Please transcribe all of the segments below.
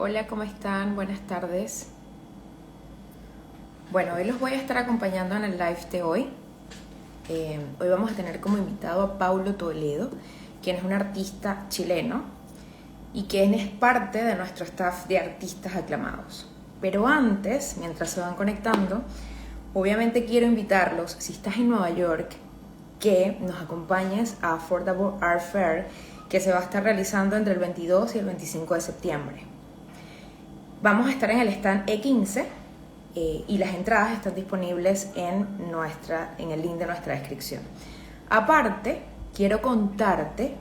Hola, ¿cómo están? Buenas tardes. Bueno, hoy los voy a estar acompañando en el live de hoy. Hoy vamos a tener como invitado a Paulo Toledo, quien es un artista chileno y quien es parte de nuestro staff de artistas aclamados. Pero antes, mientras se van conectando, obviamente quiero invitarlos, si estás en Nueva York, que nos acompañes a Affordable Art Fair, que se va a estar realizando entre el 22 y el 25 de septiembre. Vamos a estar en el stand E15 y las entradas están disponibles en el link de nuestra descripción. Aparte, quiero contarte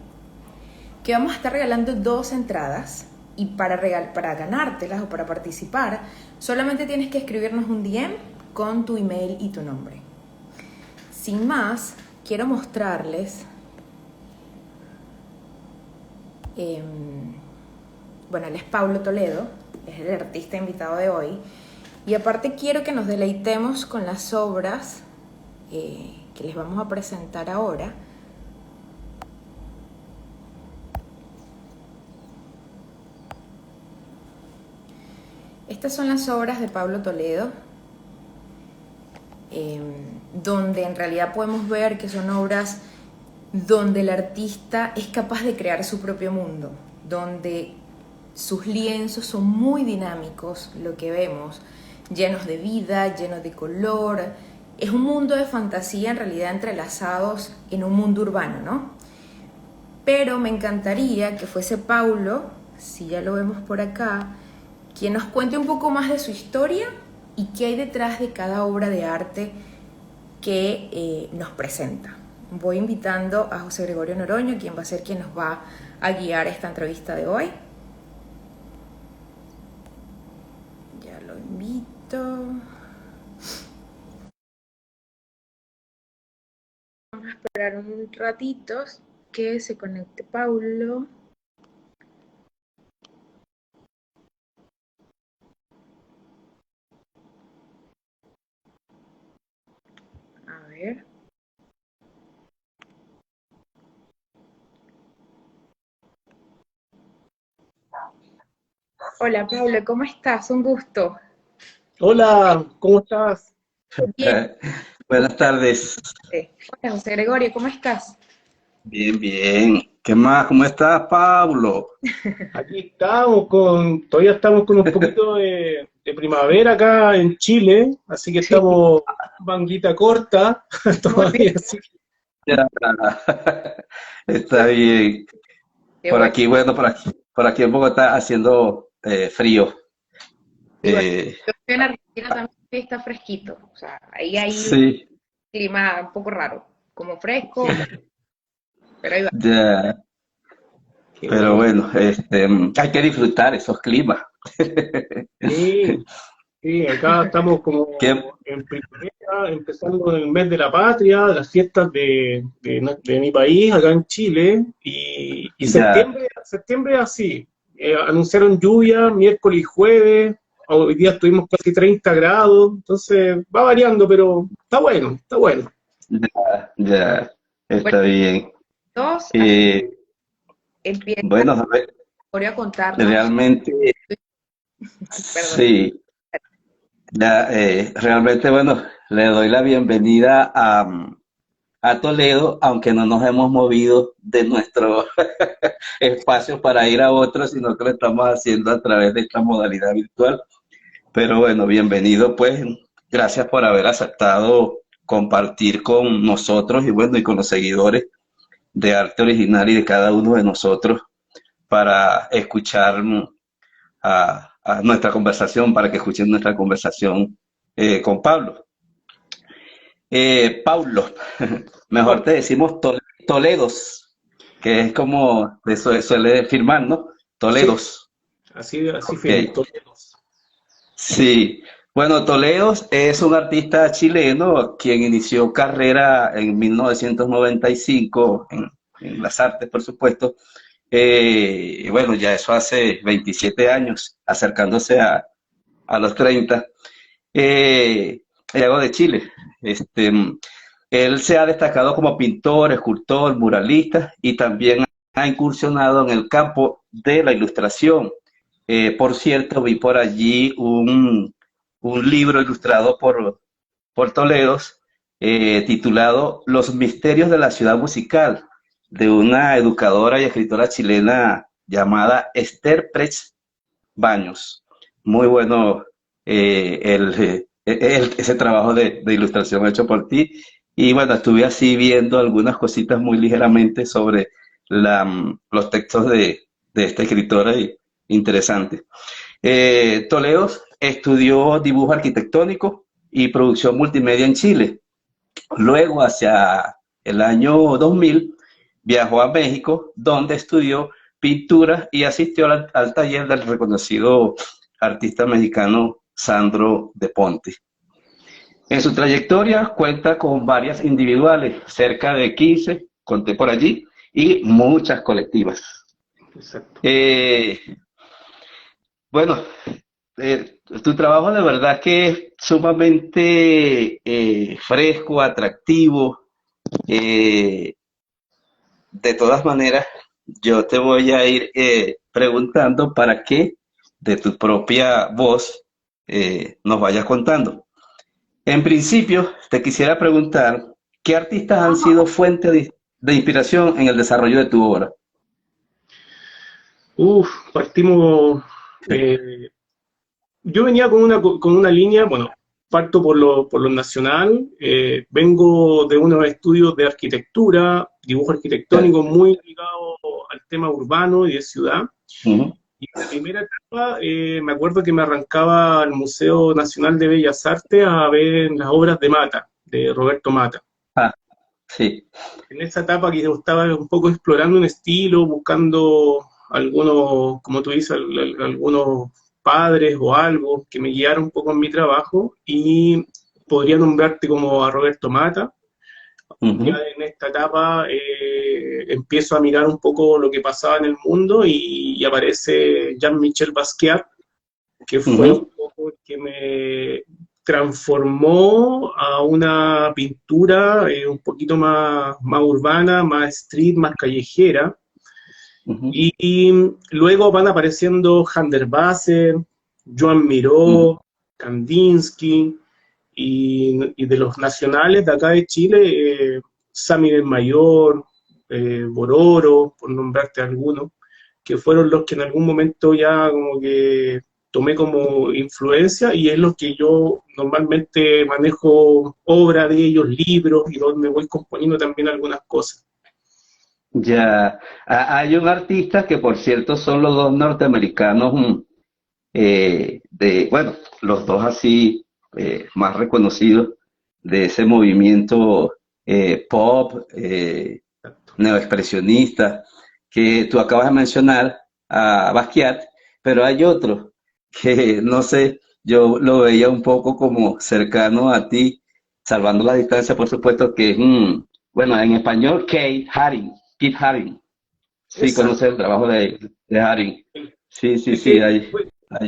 que vamos a estar regalando 2 entradas y para ganártelas o para participar, solamente tienes que escribirnos un DM con tu email y tu nombre. Sin más, quiero mostrarles bueno, él es Paulo Toledo, es el artista invitado de hoy, y aparte quiero que nos deleitemos con las obras que les vamos a presentar ahora. Estas son las obras de Paulo Toledo, donde en realidad podemos ver que son obras donde el artista es capaz de crear su propio mundo, donde sus lienzos son muy dinámicos, lo que vemos, llenos de vida, llenos de color. Es un mundo de fantasía en realidad entrelazados en un mundo urbano, ¿no? Pero me encantaría que fuese Paulo, si ya lo vemos por acá, quien nos cuente un poco más de su historia y qué hay detrás de cada obra de arte que nos presenta. Voy invitando a José Gregorio Noroño, quien va a ser quien nos va a guiar esta entrevista de hoy. Ya lo invito. Vamos a esperar un ratito que se conecte Paulo. A ver. Hola Paulo, ¿cómo estás? Un gusto. Hola, ¿cómo estás? Bien. Buenas tardes. Hola José Gregorio, ¿cómo estás? Bien, bien. ¿Qué más? ¿Cómo estás, Pablo? Aquí todavía estamos con un poquito de primavera acá en Chile, así que Sí, estamos manguita corta muy bien. todavía, así que Ya. Está bien. Qué Por bueno. aquí, bueno, por aquí en Bogotá haciendo frío. Sí, bueno. Eh, Yo estoy en Argentina también y está fresquito. O sea, ahí hay un sí, clima un poco raro, como fresco, sí, pero ahí va. ya. qué Pero bueno. bueno, hay que disfrutar esos climas. Sí, sí, acá estamos ¿Qué? como en primavera, empezando el mes de la patria, de las fiestas de mi país, acá en Chile, y Ya, septiembre así. Anunciaron lluvia miércoles y jueves, hoy día estuvimos casi 30 grados, entonces va variando, pero está bueno, está bueno. ya, ya. Bueno, Está bien. dos, así Eh, empieza bueno, Gloria a contarnos, realmente perdón. sí. Ya, realmente, bueno, le doy la bienvenida a Toledo, aunque no nos hemos movido de nuestro espacio para ir a otro, sino que lo estamos haciendo a través de esta modalidad virtual. Pero bueno, bienvenido, pues, gracias por haber aceptado compartir con nosotros y bueno, y con los seguidores de arte original y de cada uno de nosotros para escuchar a nuestra conversación, para que escuchen nuestra conversación con Pablo. Paulo, mejor te decimos Toledos, que es como eso suele firmar, ¿no? Sí, Toledos. así Ok. firmo, Toledos. Sí. Bueno, Toledos es un artista chileno quien inició carrera en 1995 en las artes, por supuesto. Y bueno, ya eso hace 27 años, acercándose a los 30. Santiago de Chile. Este, Él se ha destacado como pintor, escultor, muralista y también ha incursionado en el campo de la ilustración. Por cierto, vi por allí un libro ilustrado por Toledo, titulado Los misterios de la ciudad musical, de una educadora y escritora chilena llamada Esther Prech Baños. Muy bueno ese trabajo de ilustración hecho por ti. Y bueno, estuve así viendo algunas cositas muy ligeramente sobre los textos de esta escritora y interesante. Toledo estudió dibujo arquitectónico y producción multimedia en Chile. Luego, hacia el año 2000, viajó a México, donde estudió pintura y asistió al taller del reconocido artista mexicano Sandro de Ponte. En su trayectoria cuenta con varias individuales, cerca de 15, conté por allí, y muchas colectivas. Exacto. Bueno, tu trabajo de verdad que es sumamente fresco, atractivo. De todas maneras, yo te voy a ir preguntando para que de tu propia voz nos vayas contando. En principio, te quisiera preguntar, ¿qué artistas han sido fuente de inspiración en el desarrollo de tu obra? Partimos. Yo venía con una línea, bueno, parto por lo nacional, vengo de unos estudios de arquitectura, dibujo arquitectónico muy ligado al tema urbano y de ciudad. Uh-huh. Y en la primera etapa me acuerdo que me arrancaba al Museo Nacional de Bellas Artes a ver las obras de Mata, de Roberto Mata. Ah, sí. En esa etapa que yo estaba un poco explorando un estilo, buscando algunos, como tú dices, algunos padres o algo que me guiaron un poco en mi trabajo, y podría nombrarte como a Roberto Mata. Uh-huh. Ya en esta etapa empiezo a mirar un poco lo que pasaba en el mundo y aparece Jean-Michel Basquiat, que fue un poco el que me transformó a una pintura un poquito más urbana, más street, más callejera. Uh-huh. Y luego van apareciendo Van der Waals, Joan Miró, Kandinsky, y de los nacionales de acá de Chile, Sammy del Mayor, Bororo, por nombrarte algunos, que fueron los que en algún momento ya como que tomé como influencia, y es lo que yo normalmente manejo obra de ellos, libros, y donde voy componiendo también algunas cosas. Ya, hay un artista que por cierto son los dos norteamericanos, bueno, los dos así más reconocidos de ese movimiento pop, neoexpresionista, que tú acabas de mencionar, a Basquiat, pero hay otro que no sé, yo lo veía un poco como cercano a ti, salvando la distancia, por supuesto, que es, bueno, en español, Keith Haring. Sí, conoce el trabajo de Haring. Sí, ahí.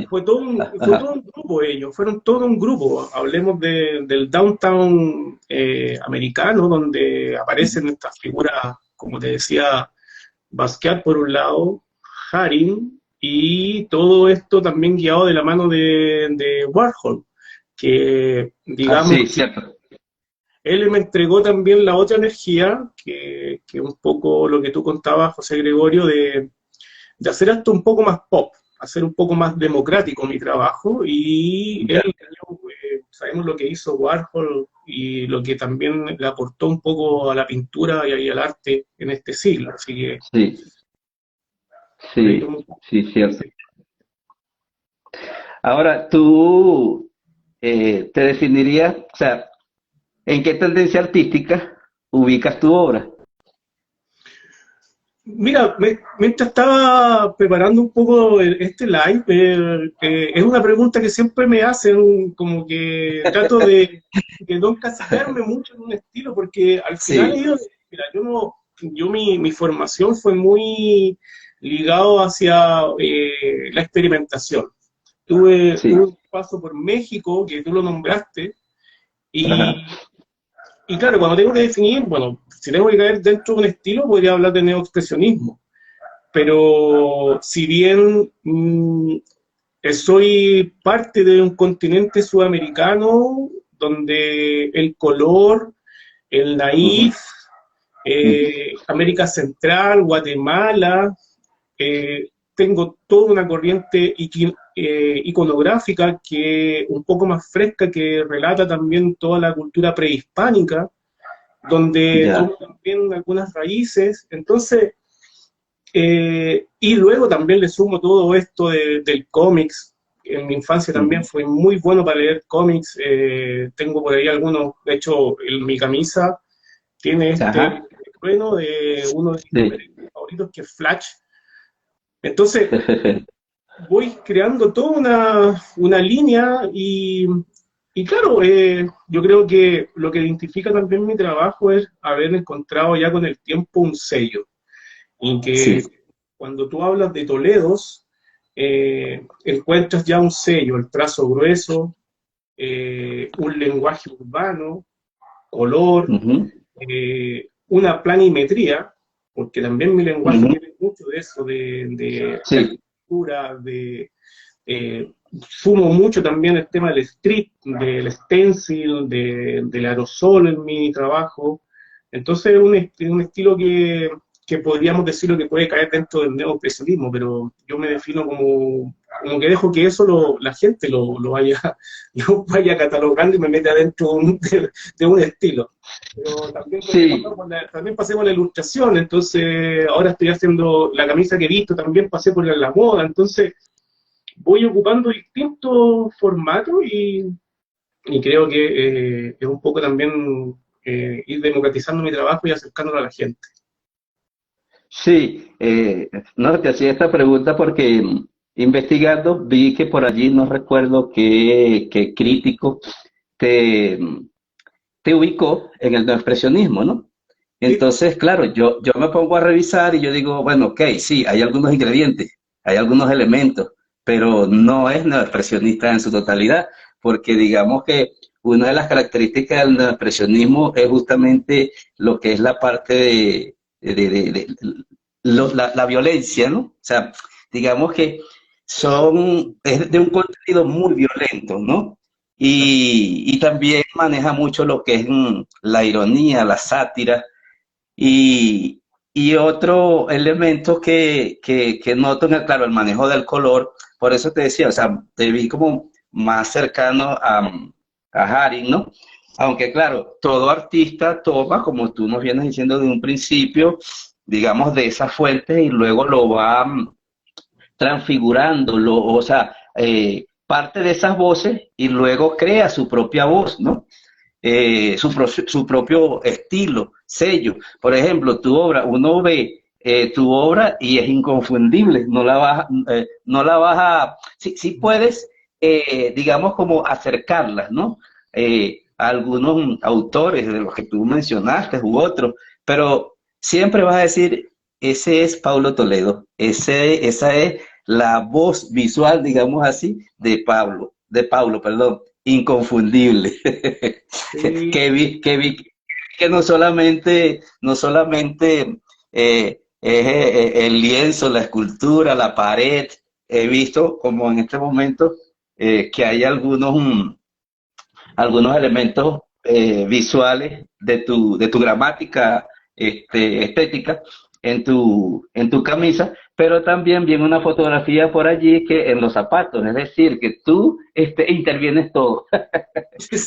Fue todo un grupo ellos, fueron todo un grupo. Hablemos del downtown americano, donde aparecen estas figuras, como te decía, Basquiat por un lado, Haring, y todo esto también guiado de la mano de Warhol, que digamos, sí, cierto. Él me entregó también la otra energía, que un poco lo que tú contabas, José Gregorio, de hacer esto un poco más pop, hacer un poco más democrático mi trabajo, y él, sabemos lo que hizo Warhol y lo que también le aportó un poco a la pintura y al arte en este siglo, así que... Sí, cierto. Ahora, tú te definirías, o sea, ¿en qué tendencia artística ubicas tu obra? Mira, mientras estaba preparando un poco este live, es una pregunta que siempre me hacen, como que trato de no encasillarme mucho en un estilo, porque al final mira, mi formación fue muy ligado hacia la experimentación. Tuve un paso por México, que tú lo nombraste, y claro, cuando tengo que definir, bueno, si tengo que caer dentro de un estilo, podría hablar de neoexpresionismo. pero si bien soy parte de un continente sudamericano donde el color, el Ujú, naif, América Central, Guatemala, tengo toda una corriente iconográfica que un poco más fresca que relata también toda la cultura prehispánica, donde ya. tomo también algunas raíces. Entonces, y luego también le sumo todo esto del cómics. En mi infancia también Ujú, fue muy bueno para leer cómics. Tengo por ahí algunos, de hecho, en mi camisa tiene este ajá, trueno de uno de mis sí. superhéroes favoritos, que es Flash. Entonces, voy creando toda una línea y claro, yo creo que lo que identifica también mi trabajo es haber encontrado ya con el tiempo un sello. Y que Sí. cuando tú hablas de Toledos, encuentras ya un sello, el trazo grueso, un lenguaje urbano, color, Ujú, una planimetría, porque también mi lenguaje ujú, tiene mucho de eso, de sí. arquitectura, eh, sumo mucho también el tema del street, del stencil, del aerosol en mi trabajo. Entonces es un estilo que podríamos decirlo que puede caer dentro del neoexpresionismo, pero yo me defino como que dejo que eso la gente lo vaya catalogando y me mete adentro de un estilo. Pero también, Sí, también pasé por la ilustración, entonces ahora estoy haciendo la camisa que he visto, también pasé por la moda, entonces voy ocupando distintos formatos y creo que es un poco también ir democratizando mi trabajo y acercándolo a la gente. sí. No, te hacía esta pregunta porque investigando vi que por allí no recuerdo qué crítico te, te ubicó en el neoexpresionismo, ¿no? Sí, Entonces, claro, yo me pongo a revisar y yo digo, bueno, ok, sí, hay algunos ingredientes, hay algunos elementos, pero no es neoexpresionista en su totalidad, porque digamos que una de las características del neoexpresionismo es justamente lo que es la parte de la violencia, ¿no? O sea, digamos que es de un contenido muy violento, ¿no? Y también maneja mucho lo que es la ironía, la sátira, y, y otro elemento que noto en claro, el manejo del color, por eso te decía, o sea, te vi como más cercano a Haring, ¿no? Aunque claro, todo artista toma, como tú nos vienes diciendo de un principio, digamos, de esa fuente y luego lo va transfigurando, o sea, parte de esas voces y luego crea su propia voz, ¿no? Su propio estilo, sello. Por ejemplo, tu obra, uno ve tu obra y es inconfundible, no la vas a, sí, sí puedes, digamos, como acercarlas, ¿no? A algunos autores de los que tú mencionaste u otros, pero siempre vas a decir, ese es Paulo Toledo, esa es la voz visual, digamos así, de Paulo, perdón, inconfundible. sí, Que vi que no solamente es el lienzo, la escultura, la pared, he visto como en este momento que hay algunos elementos visuales de tu gramática estética en tu camisa, pero también viene una fotografía por allí que en los zapatos, es decir, que tú intervienes todo,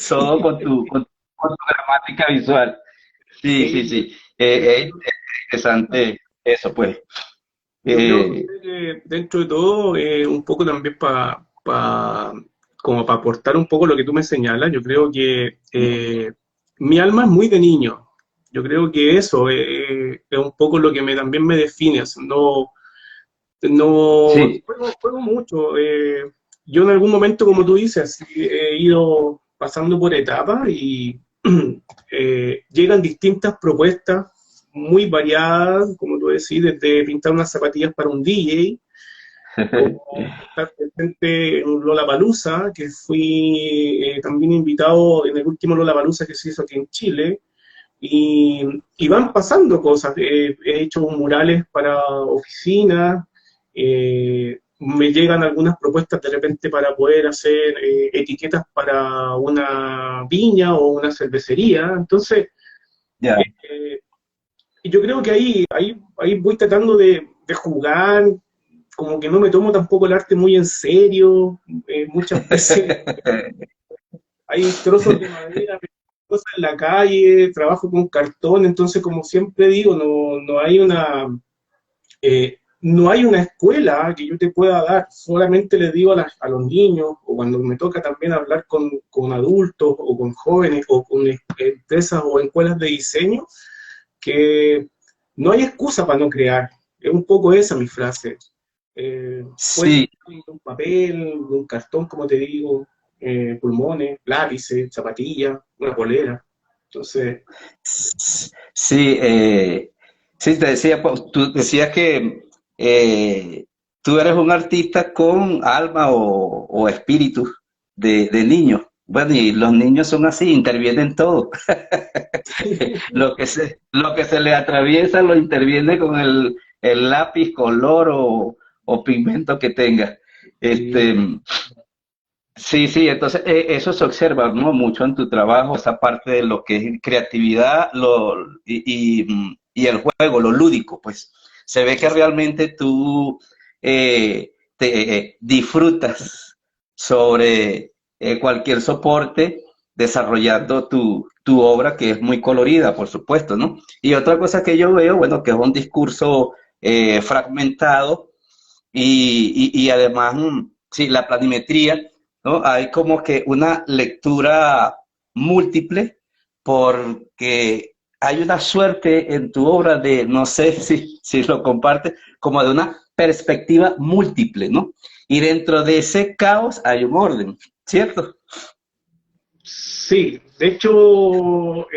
todo sí, con tu gramática visual. Sí, sí, sí. sí. Es interesante eso, pues. Yo creo Eh, que dentro de todo, un poco también como para aportar un poco lo que tú me señalas, yo creo que mi alma es muy de niño. Yo creo que eso es un poco lo que también me define. O sea, no sí, juego mucho. Yo en algún momento, como tú dices, sí, he ido pasando por etapas y llegan distintas propuestas muy variadas, como tú decís, desde pintar unas zapatillas para un DJ, como estar presente en un Lollapalooza, que fui también invitado en el último Lollapalooza que se hizo aquí en Chile, y van pasando cosas. He hecho murales para oficinas, me llegan algunas propuestas de repente para poder hacer etiquetas para una viña o una cervecería. Entonces, Ya. eh, yo creo que ahí voy tratando de jugar, como que no me tomo tampoco el arte muy en serio. Muchas veces hay trozos de madera, cosas en la calle, trabajo con cartón, entonces como siempre digo, no hay una escuela que yo te pueda dar, solamente les digo a los niños, o cuando me toca también hablar con adultos, o con jóvenes, o con empresas o escuelas de diseño, que no hay excusa para no crear. Es un poco esa mi frase. Puede ser Sí, de un papel, de un cartón, como te digo, pulmones, lápices, zapatillas, una polera. Entonces, sí, sí, te decía, pues, tú decías que tú eres un artista con alma o espíritu de niño. Bueno, y los niños son así, intervienen todo. Lo que se le atraviesa lo interviene con el lápiz, color o pigmento que tenga. Este, sí, sí, sí, entonces eso se observa, ¿no? Mucho en tu trabajo, esa parte de lo que es creatividad y el juego, lo lúdico, pues. Se ve que realmente tú te disfrutas sobre cualquier soporte desarrollando tu obra, que es muy colorida, por supuesto, ¿no? Y otra cosa que yo veo, bueno, que es un discurso fragmentado y además, sí, la planimetría, ¿no? Hay como que una lectura múltiple porque hay una suerte en tu obra de, no sé si lo compartes, como de una perspectiva múltiple, ¿no? Y dentro de ese caos hay un orden, ¿cierto? sí, de hecho,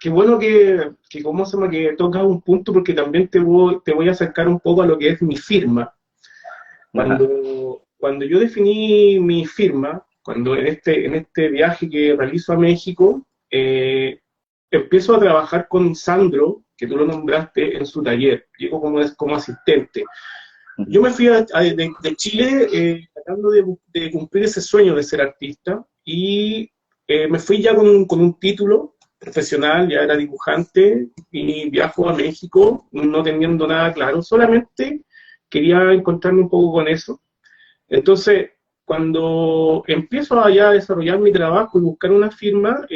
qué bueno ¿cómo se llama? Que tocas un punto porque también te voy a acercar un poco a lo que es mi firma. Ajá, Cuando yo definí mi firma, cuando en este viaje que realizo a México, empiezo a trabajar con Sandro, que tú lo nombraste, en su taller. Llego como asistente. Yo ujú, me fui de Chile tratando de cumplir ese sueño de ser artista y me fui ya con un título profesional, ya era dibujante y viajo a México no teniendo nada claro, solamente quería encontrarme un poco con eso. Entonces, cuando empiezo allá a desarrollar mi trabajo y buscar una firma,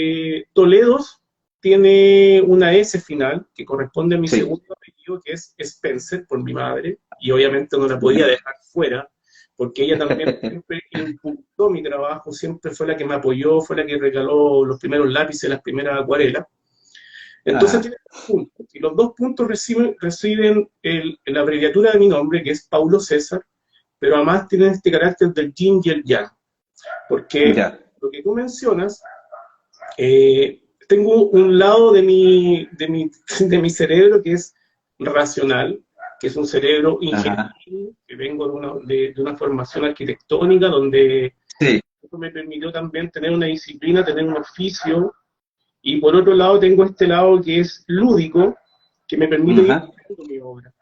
Toledos tiene una S final que corresponde a mi sí, segundo apellido, que es Spencer, por mi madre, y obviamente no la podía ya. dejar fuera, porque ella también siempre impulsó mi trabajo, siempre fue la que me apoyó, fue la que regaló los primeros lápices, las primeras acuarelas. Entonces Ajá, tiene 2 puntos, y los 2 puntos reciben la abreviatura de mi nombre, que es Paulo César, pero además tienen este carácter del yin y el yang, porque ya, lo que tú mencionas, tengo un lado de mi cerebro que es racional, que es un cerebro ajá, ingenieril, que vengo de una formación arquitectónica, donde sí, eso me permitió también tener una disciplina, tener un oficio, y por otro lado tengo este lado que es lúdico, que me permite ir ajá, creando mi obra.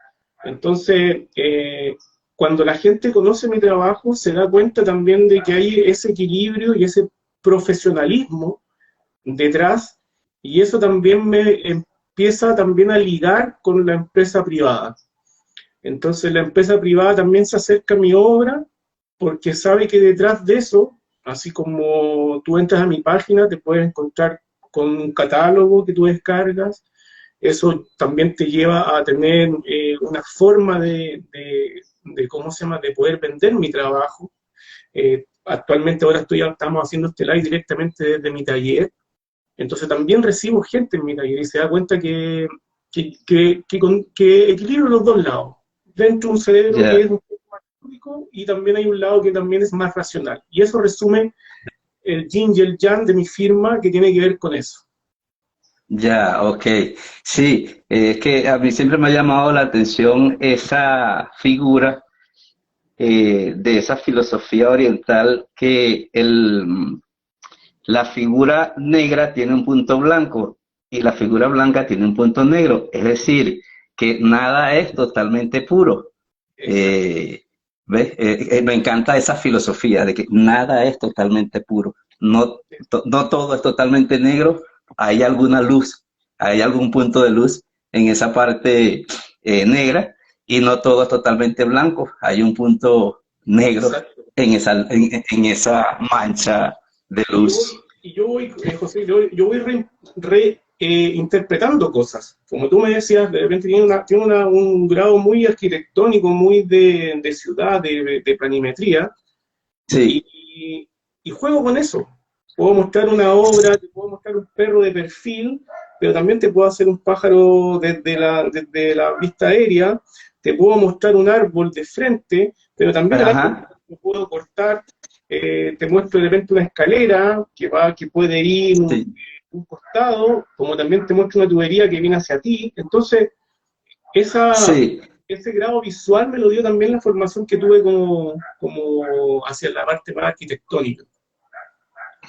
Entonces, cuando la gente conoce mi trabajo, se da cuenta también de que hay ese equilibrio y ese profesionalismo detrás, y eso también me empieza también a ligar con la empresa privada. Entonces la empresa privada también se acerca a mi obra porque sabe que detrás de eso, así como tú entras a mi página, te puedes encontrar con un catálogo que tú descargas, eso también te lleva a tener una forma de, ¿cómo se llama?, de poder vender mi trabajo. Actualmente ahora estamos haciendo este live directamente desde mi taller, entonces también recibo gente en mi taller y se da cuenta que equilibro los dos lados. Dentro de un cerebro que ya. es un poco más lúdico y también hay un lado que también es más racional. Y eso resume el yin y el yang de mi firma que tiene que ver con eso. Ya, ok. Sí, es que a mí siempre me ha llamado la atención esa figura de esa filosofía oriental que la figura negra tiene un punto blanco y la figura blanca tiene un punto negro. Es decir, que nada es totalmente puro. Exacto. ¿Ves? Me encanta esa filosofía de que nada es totalmente puro. No, no todo es totalmente negro. Hay alguna luz, hay algún punto de luz en esa parte negra, y no todo es totalmente blanco. Hay un punto negro Exacto. en esa mancha de luz. José, yo voy interpretando cosas. Como tú me decías, de repente un grado muy arquitectónico, muy de ciudad, de planimetría, Sí, y, y juego con eso. Puedo mostrar una obra, te puedo mostrar un perro de perfil, pero también te puedo hacer un pájaro desde la vista aérea, te puedo mostrar un árbol de frente, pero también el árbol ajá, lo puedo cortar, te muestro de repente una escalera que puede ir sí, un costado, como también te muestro una tubería que viene hacia ti. Entonces, esa, sí, ese grado visual me lo dio también la formación que tuve como hacia la parte más arquitectónica.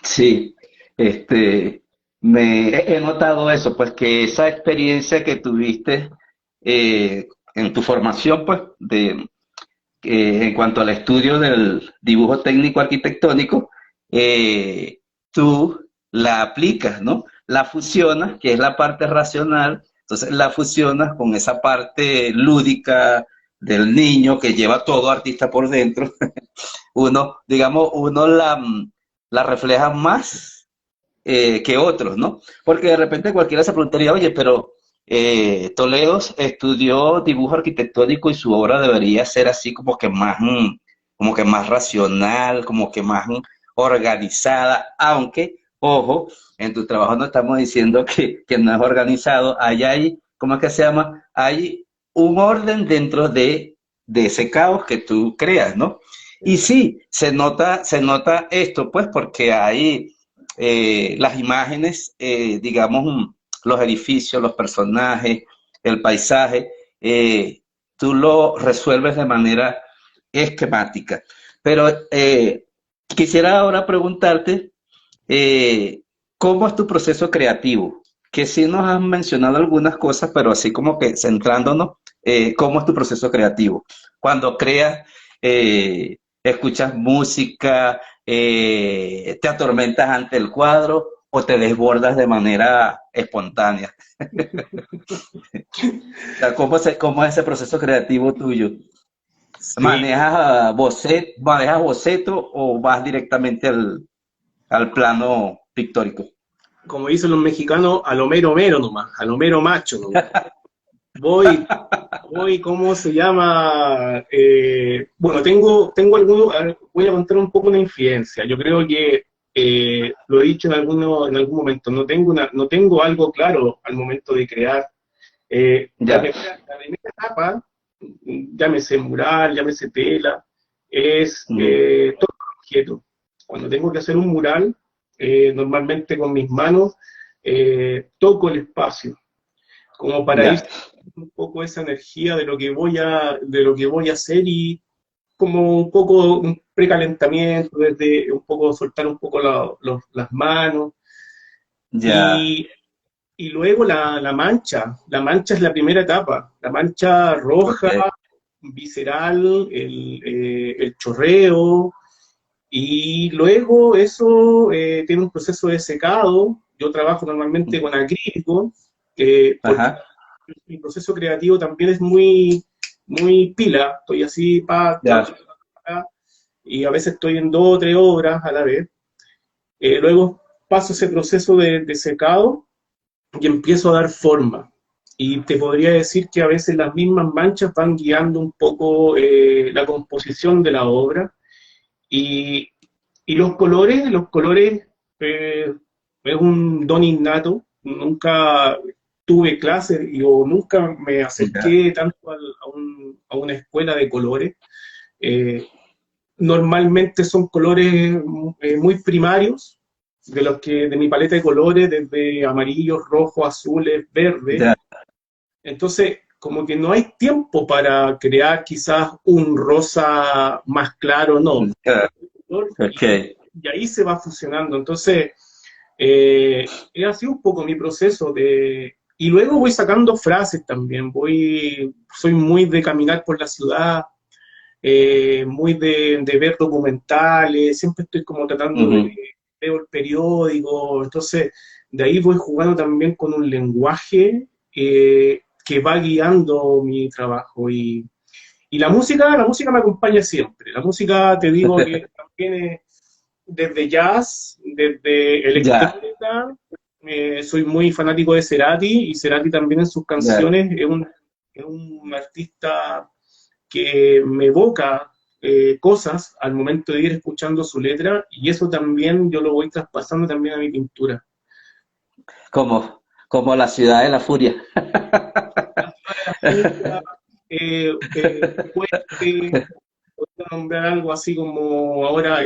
sí. Este, he notado eso, pues que esa experiencia que tuviste en tu formación, pues, en cuanto al estudio del dibujo técnico arquitectónico, eh, tú la aplicas, ¿no? La fusionas, que es la parte racional, entonces la fusionas con esa parte lúdica del niño que lleva todo artista por dentro. Uno, digamos, la refleja más que otros, ¿no? Porque de repente cualquiera se preguntaría, oye, pero Toledo estudió dibujo arquitectónico y su obra debería ser así como que más racional, como que más organizada, aunque, ojo, en tu trabajo no estamos diciendo que no es organizado, hay, ¿cómo es que se llama? Hay un orden dentro de ese caos que tú creas, ¿no? Y sí, se nota esto, pues, porque hay las imágenes, digamos, los edificios, los personajes, el paisaje, tú lo resuelves de manera esquemática. Pero quisiera ahora preguntarte, eh, ¿cómo es tu proceso creativo? Que sí nos has mencionado algunas cosas, pero así como que centrándonos, ¿cómo es tu proceso creativo? Cuando creas, escuchas música, te atormentas ante el cuadro o te desbordas de manera espontánea. O sea, cómo es ese proceso creativo tuyo? Sí, Manejas boceto o vas directamente al plano pictórico? como dicen los mexicanos, a lo mero mero nomás, a lo mero macho nomás. Voy, ¿cómo se llama? Bueno, tengo algunos, a ver, voy a contar un poco una infidencia. Yo creo que lo he dicho en algún momento, no tengo algo claro al momento de crear. Ya, La primera etapa, llámese mural, llámese tela, es mm, todo objeto. Cuando tengo que hacer un mural, normalmente con mis manos toco el espacio, como para ir ya, un poco esa energía de lo que voy a hacer y como un poco un precalentamiento, desde un poco soltar un poco las manos ya, y, y luego la mancha es la primera etapa, la mancha ok, roja, visceral, el chorreo, y luego eso tiene un proceso de secado. Yo trabajo normalmente con acrílico, porque ajá, mi proceso creativo también es muy pila, estoy así, ya, y a veces estoy en 2 o 3 obras a la vez. Luego paso ese proceso de secado y empiezo a dar forma. Y te podría decir que a veces las mismas manchas van guiando un poco la composición de la obra. Y, y los colores es un don innato. Nunca tuve clases o nunca me ya, acerqué tanto a una escuela de colores. Eh, Normalmente son colores muy primarios, de mi paleta de colores, desde amarillos, rojos, azules, verdes. ya, Entonces, como que no hay tiempo para crear quizás un rosa más claro, no. ya, ok, Y ahí se va fusionando. Entonces, Ha sido un poco mi proceso de... Y luego voy sacando frases también, soy muy de caminar por la ciudad, muy de ver documentales, siempre estoy como tratando de Ujú. ver el periódico, entonces de ahí voy jugando también con un lenguaje que va guiando mi trabajo. Y la música me acompaña siempre. La música, te digo que también desde jazz, desde Ya, electrónica, soy muy fanático de Cerati, y Cerati también en sus ya. canciones es un artista que me evoca cosas al momento de ir escuchando su letra, y eso también yo lo voy traspasando también a mi pintura. Como la ciudad de la furia. La ciudad de la furia, Puente, podría nombrar algo así como ahora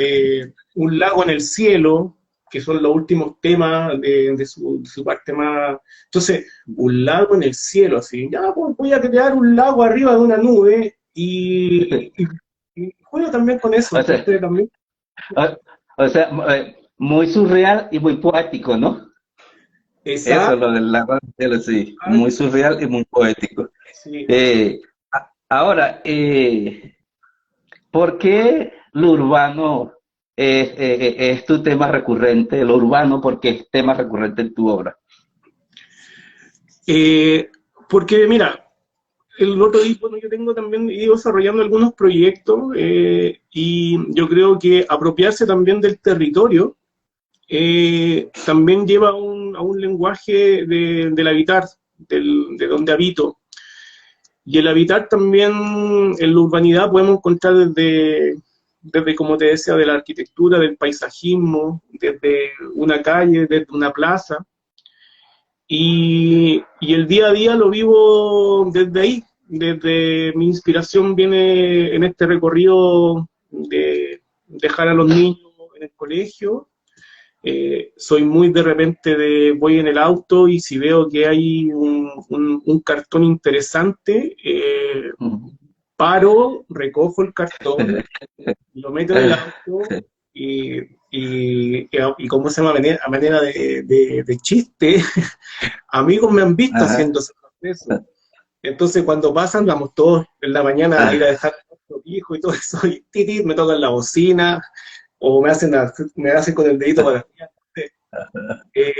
Un lago en el cielo, que son los últimos temas de su parte más... Entonces, un lago en el cielo, así, ya pues, voy a crear un lago arriba de una nube y juego también con eso, O sea, entonces también... o, o sea, muy surreal y muy poético, ¿no? Eso, Exacto, lo del lago del cielo, sí, muy surreal y muy poético. sí. Ahora, ¿por qué lo urbano es tu tema recurrente? Lo urbano, porque es tema recurrente en tu obra. Eh, Porque mira, el otro día, bueno, yo tengo también, he ido desarrollando algunos proyectos y yo creo que apropiarse también del territorio también lleva a un lenguaje del habitar, de donde habito. Y el habitar también en la urbanidad podemos encontrar desde, como te decía, de la arquitectura, del paisajismo, desde una calle, desde una plaza. Y el día a día lo vivo desde ahí, desde mi inspiración viene en este recorrido de dejar a los niños en el colegio. Soy muy de repente voy en el auto y si veo que hay un cartón interesante, paro, recojo el cartón, lo meto en el auto y como se llama, a manera de chiste, amigos me han visto Ajá. haciendo ese proceso. Entonces, cuando pasan, vamos todos en la mañana a ir a dejar a nuestro hijo y todo eso, y titi, me tocan la bocina, o me hacen con el dedito para arriba. Eh,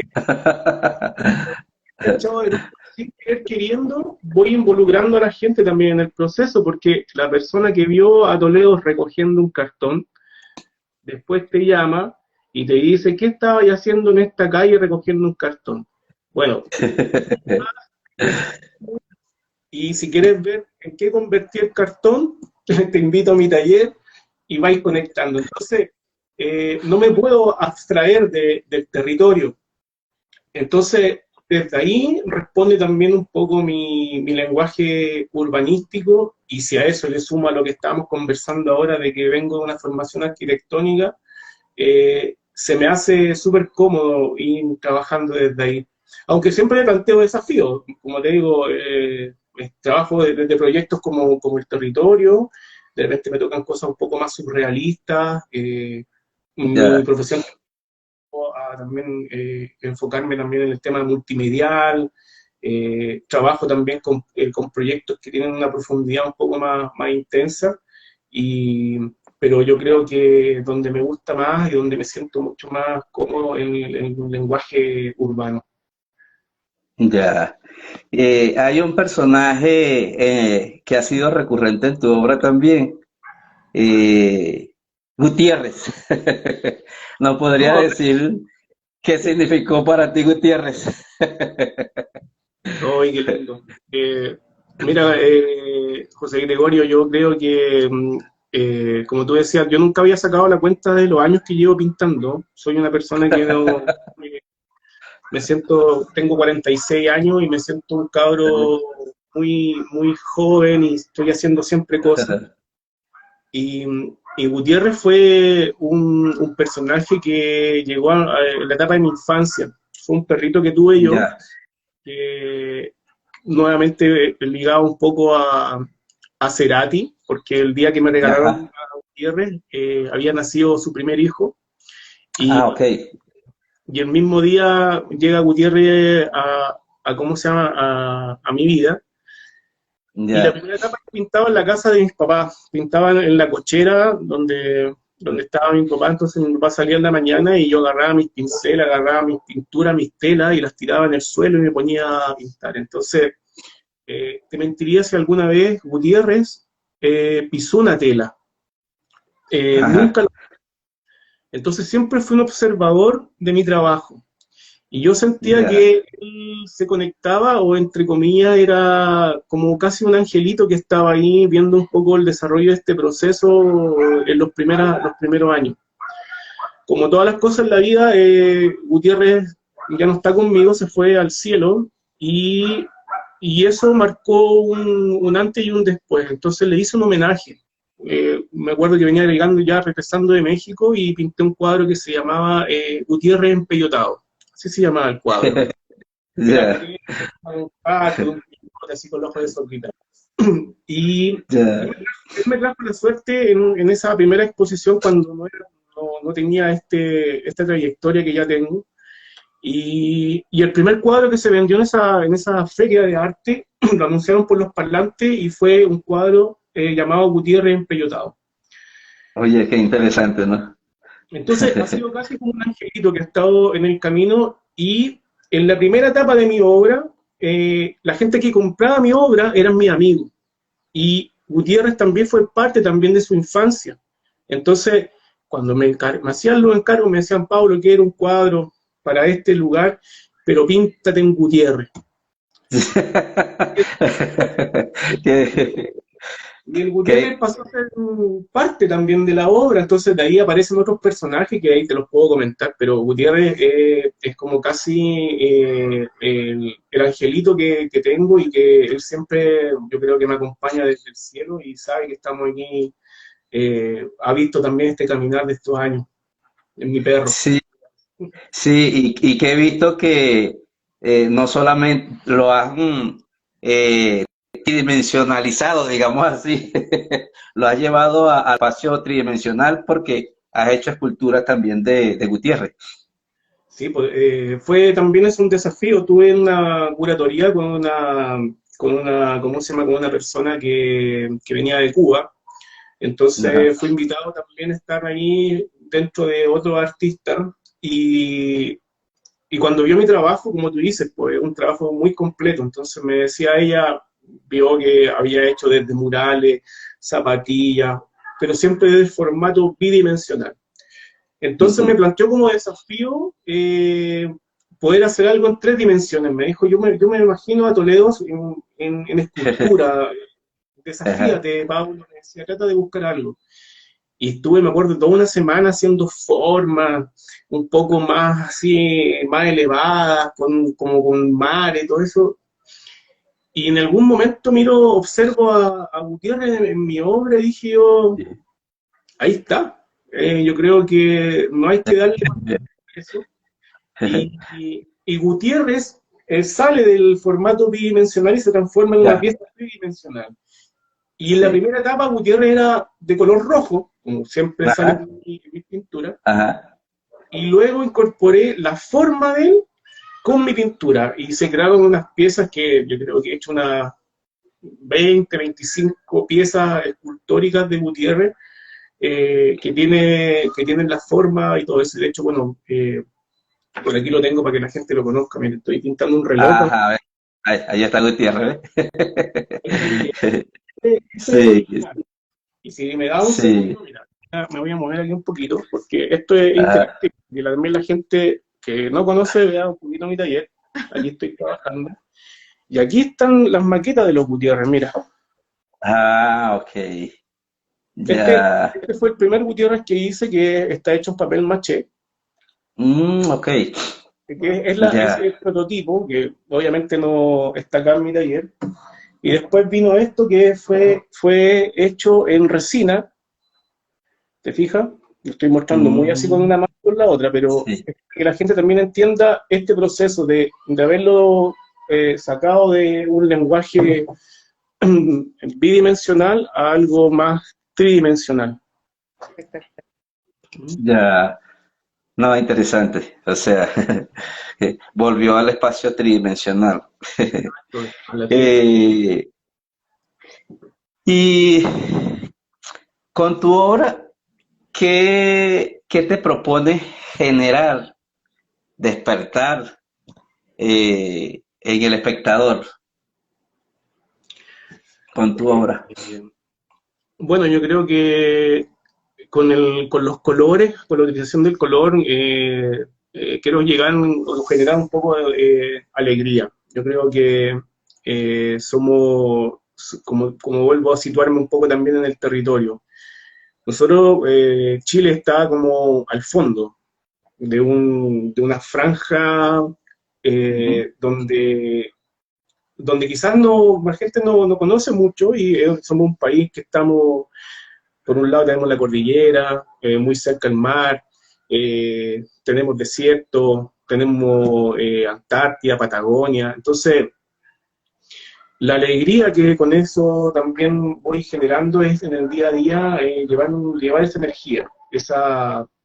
yo, sin querer queriendo, voy involucrando a la gente también en el proceso, porque la persona que vio a Toledo recogiendo un cartón, después te llama y te dice, ¿qué estabas haciendo en esta calle recogiendo un cartón? Bueno, y si quieres ver en qué convertí el cartón, te invito a mi taller y vais conectando. Entonces, no me puedo abstraer del territorio. Entonces, desde ahí responde también un poco mi lenguaje urbanístico, y si a eso le suma lo que estamos conversando ahora de que vengo de una formación arquitectónica, se me hace súper cómodo ir trabajando desde ahí. Aunque siempre me planteo desafíos, como te digo, trabajo desde proyectos como El Territorio, de repente me tocan cosas un poco más surrealistas, mi Ya. profesión a también enfocarme también en el tema multimedial, trabajo también con proyectos que tienen una profundidad un poco más intensa, y, pero yo creo que donde me gusta más y donde me siento mucho más cómodo en el lenguaje urbano. Ya. Hay un personaje que ha sido recurrente en tu obra también, Gutiérrez. ¿No podría No, decir qué significó para ti Gutiérrez? ¡ay, qué lindo! Mira, José Gregorio, yo creo que, como tú decías, yo nunca había sacado la cuenta de los años que llevo pintando. Soy una persona que no, me siento, tengo 46 años y me siento un cabro muy joven y estoy haciendo siempre cosas. Y, y Gutiérrez fue un personaje que llegó a la etapa de mi infancia. Fue un perrito que tuve yo, Ya, que nuevamente ligado un poco a Cerati, porque el día que me regalaron ajá. a Gutiérrez había nacido su primer hijo, Ah, y ok. y el mismo día llega Gutiérrez a ¿cómo se llama?, a mi vida. Y la Ya. primera etapa que pintaba en la casa de mis papás, pintaba en la cochera donde estaba mi papá, entonces mi papá salía en la mañana y yo agarraba mis pinceles, agarraba mis pinturas, mis telas y las tiraba en el suelo y me ponía a pintar. Entonces, te mentiría si alguna vez Gutiérrez pisó una tela. Ajá. Nunca. Entonces siempre fui un observador de mi trabajo. Y yo sentía Ya. que él se conectaba, o entre comillas, era como casi un angelito que estaba ahí viendo un poco el desarrollo de este proceso en los primeros años. Como todas las cosas en la vida, Gutiérrez ya no está conmigo, se fue al cielo, y eso marcó un antes y un después. Entonces le hice un homenaje. Me acuerdo que venía llegando ya, regresando de México, y pinté un cuadro que se llamaba Gutiérrez Empeyotado. Así se llamaba el cuadro. Era Ya. pequeño, un pato, un picote así con los ojos desorbitados. Y Ya. él me trajo la suerte en esa primera exposición cuando no tenía esta trayectoria que ya tengo. Y el primer cuadro que se vendió en esa feria de arte lo anunciaron por los parlantes y fue un cuadro llamado Gutiérrez Empeyotado. Oye, qué interesante, ¿no? Entonces ha sido casi como un angelito que ha estado en el camino, y en la primera etapa de mi obra, la gente que compraba mi obra eran mis amigos, y Gutiérrez también fue parte también de su infancia. Entonces, cuando me hacían los encargos, me decían: Pablo, quiero un cuadro para este lugar, pero píntate en Gutiérrez. Qué, Y el Gutiérrez qué- pasó a ser parte también de la obra, entonces de ahí aparecen otros personajes que ahí te los puedo comentar, pero Gutiérrez es como casi el angelito que tengo, y que él siempre, yo creo que me acompaña desde el cielo y sabe que estamos aquí, ha visto también este caminar de estos años, en mi perro. Sí, sí, y que he visto que no solamente lo has tridimensionalizado, digamos así, lo has llevado al espacio tridimensional porque has hecho esculturas también de Gutiérrez. Sí, pues, fue también es un desafío. Tuve una curatoría ¿cómo se llama? Con una persona que venía de Cuba. Ajá. Entonces fui invitado también a estar ahí dentro de otros artistas, y, y cuando vio mi trabajo, como tú dices, pues un trabajo muy completo. Entonces me decía ella, vio que había hecho desde murales, zapatillas, pero siempre de formato bidimensional. Entonces me Ujú. planteó como desafío poder hacer algo en tres dimensiones. Me dijo: yo me imagino a Toledo en escultura, Ajá. desafíate, Pablo, me decía, trata de buscar algo. Y estuve, me acuerdo, toda una semana haciendo formas un poco más así, más elevadas, como con mar y todo eso. Y en algún momento observo a Gutiérrez en mi obra, y dije yo: ahí está. Yo creo que no hay que darle más que eso. Y Gutiérrez sale del formato bidimensional y se transforma en una Ya, pieza tridimensional. Y en la sí. primera etapa Gutiérrez era de color rojo, como siempre sale Ajá, en mi pintura, ajá. y luego incorporé la forma de él con mi pintura, y se crearon unas piezas que yo creo que he hecho unas 20, 25 piezas escultóricas de Gutiérrez, que tienen la forma y todo eso. De hecho, bueno, por aquí lo tengo para que la gente lo conozca. Mire, estoy pintando un reloj. Ajá, a ver. Ahí está Gutiérrez, Ahí está Gutiérrez. ¿ves? Este es el Sí, original. Y si me da un sí. segundo, mira, me voy a mover aquí un poquito, porque esto es Ah, interactivo. Y también la gente que no conoce, vea un poquito mi taller. Aquí estoy trabajando. Y aquí están las maquetas de los Gutiérrez, mira. ok. Este, Ya. este fue el primer Gutiérrez que hice, que está hecho en papel maché, Ok. que es Ya. el prototipo, que obviamente no está acá en mi taller. Y después vino esto que fue hecho en resina, ¿te fijas? Lo estoy mostrando muy así con Mm, una mano y con la otra, pero sí. que la gente también entienda este proceso de haberlo sacado de un lenguaje bidimensional a algo más tridimensional. Ya. No, interesante. O sea, volvió al espacio tridimensional. a la Tierra. Eh, y con tu obra, ¿qué te propone generar, despertar en el espectador con tu obra? Bueno, yo creo que con los colores, con la utilización del color, quiero llegar o generar un poco de alegría. Yo creo que somos, como vuelvo a situarme un poco también en el territorio. Nosotros, Chile está como al fondo de una franja Ujú. donde quizás la gente no conoce mucho y somos un país que estamos, por un lado tenemos la cordillera, muy cerca al mar, tenemos desierto, tenemos Antártida, Patagonia, entonces la alegría que con eso también voy generando es en el día a día llevar esa energía,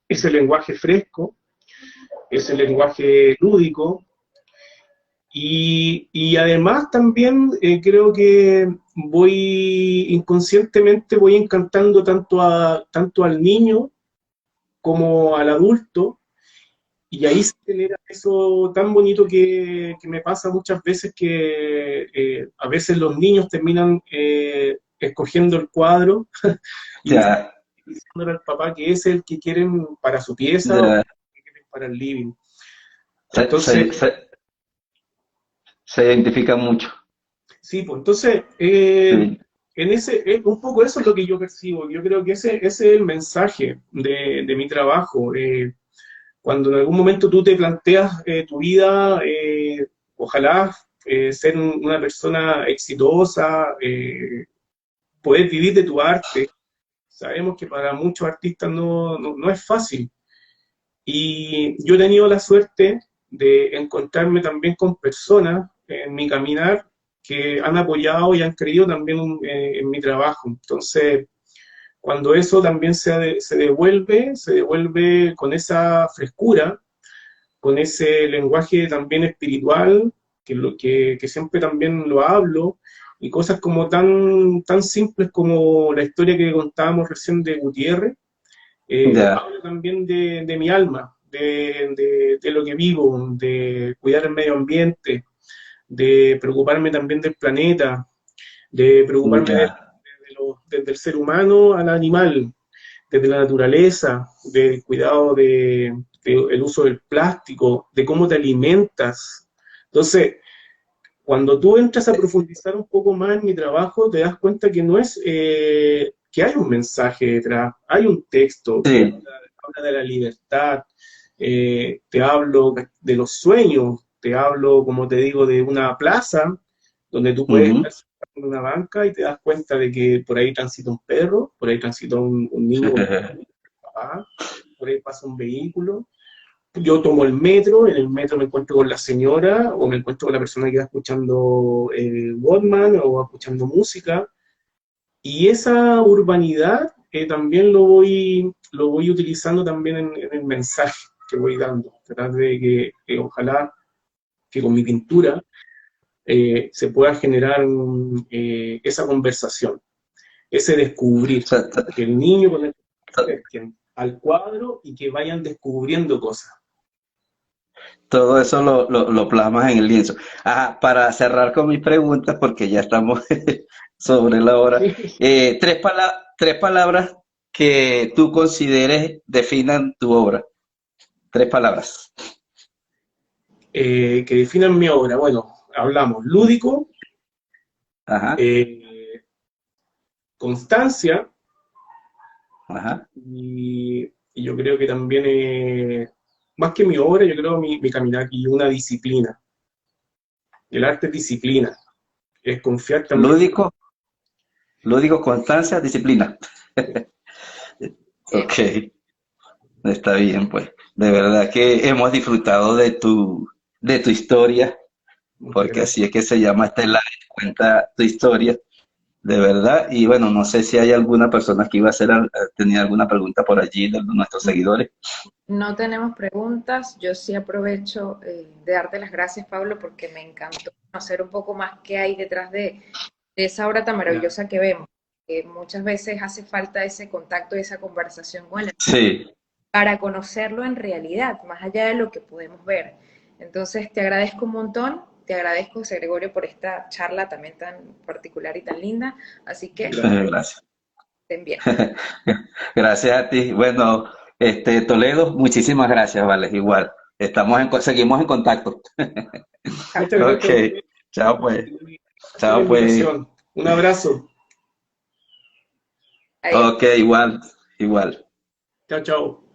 ese lenguaje fresco, ese lenguaje lúdico. Y además también creo que inconscientemente voy encantando tanto al niño como al adulto, y ahí se genera eso tan bonito que me pasa muchas veces que a veces los niños terminan escogiendo el cuadro y Ya, diciéndole al papá que es el que quieren para su pieza o ya. que quieren para el living. Se, Entonces, se, se, se identifica mucho. sí, pues entonces, Sí. un poco eso es lo que yo percibo. Yo creo que ese es el mensaje de mi trabajo. Cuando en algún momento tú te planteas tu vida, ojalá ser una persona exitosa, poder vivir de tu arte. Sabemos que para muchos artistas no es fácil. Y yo he tenido la suerte de encontrarme también con personas en mi caminar que han apoyado y han creído también en mi trabajo. Entonces, cuando eso también se devuelve con esa frescura, con ese lenguaje también espiritual, que siempre también lo hablo, y cosas como tan simples como la historia que contábamos recién de Gutiérrez, Ya, hablo también de mi alma, de lo que vivo, de cuidar el medio ambiente, de preocuparme también del planeta, de preocuparme ya. desde el ser humano al animal, desde la naturaleza, del cuidado el uso del plástico, de cómo te alimentas. Entonces, cuando tú entras a profundizar un poco más en mi trabajo, te das cuenta que no es que hay un mensaje detrás, hay un texto que Sí. habla de la libertad, te hablo de los sueños, te hablo, como te digo, de una plaza donde tú puedes Ujú. estar sentado en una banca y te das cuenta de que por ahí transita un perro, por ahí transita un niño con papá, por ahí pasa un vehículo. Yo tomo el metro, en el metro me encuentro con la señora o me encuentro con la persona que va escuchando Walkman o escuchando música, y esa urbanidad también lo voy utilizando también en el mensaje que voy dando, tratar de que ojalá que con mi pintura se pueda generar esa conversación, ese O descubrir, sea, que el niño con el que se acerquen al cuadro y que vayan descubriendo cosas. todo eso lo plasmas en el lienzo. Ajá, para cerrar con mis preguntas, porque ya estamos sobre la hora, tres palabras que tú consideres definan tu obra. Tres palabras. Que definan mi obra. Bueno, hablamos lúdico, Ajá, eh, constancia ajá. y yo creo que también, más que mi obra, yo creo mi caminar y una disciplina. El arte es disciplina, es confiar también. Lúdico, lúdico, constancia, disciplina. Ok, está bien, pues. De verdad que hemos disfrutado de tu historia, Muchas porque gracias. así es que se llama este live, cuenta tu historia. de verdad. Y bueno, no sé si hay alguna persona que iba a hacer, tenía alguna pregunta por allí de nuestros seguidores. No tenemos preguntas. Yo sí aprovecho de darte las gracias, Pablo, porque me encantó conocer un poco más qué hay detrás de esa obra tan Ya. maravillosa que vemos. Que muchas veces hace falta ese contacto y esa conversación con él Sí, para conocerlo en realidad, más allá de lo que podemos ver. Entonces, te agradezco un montón. Te agradezco, José Gregorio, por esta charla también tan particular y tan linda. Así que, gracias. estén bien. Gracias a ti. Bueno, Toledo, muchísimas gracias, vale, igual. Seguimos en contacto. Muchas Ok, gracias a usted. chao pues, Gracias por la chao pues. invitación. Un abrazo. Adiós. Ok, igual, igual. Chao, chao.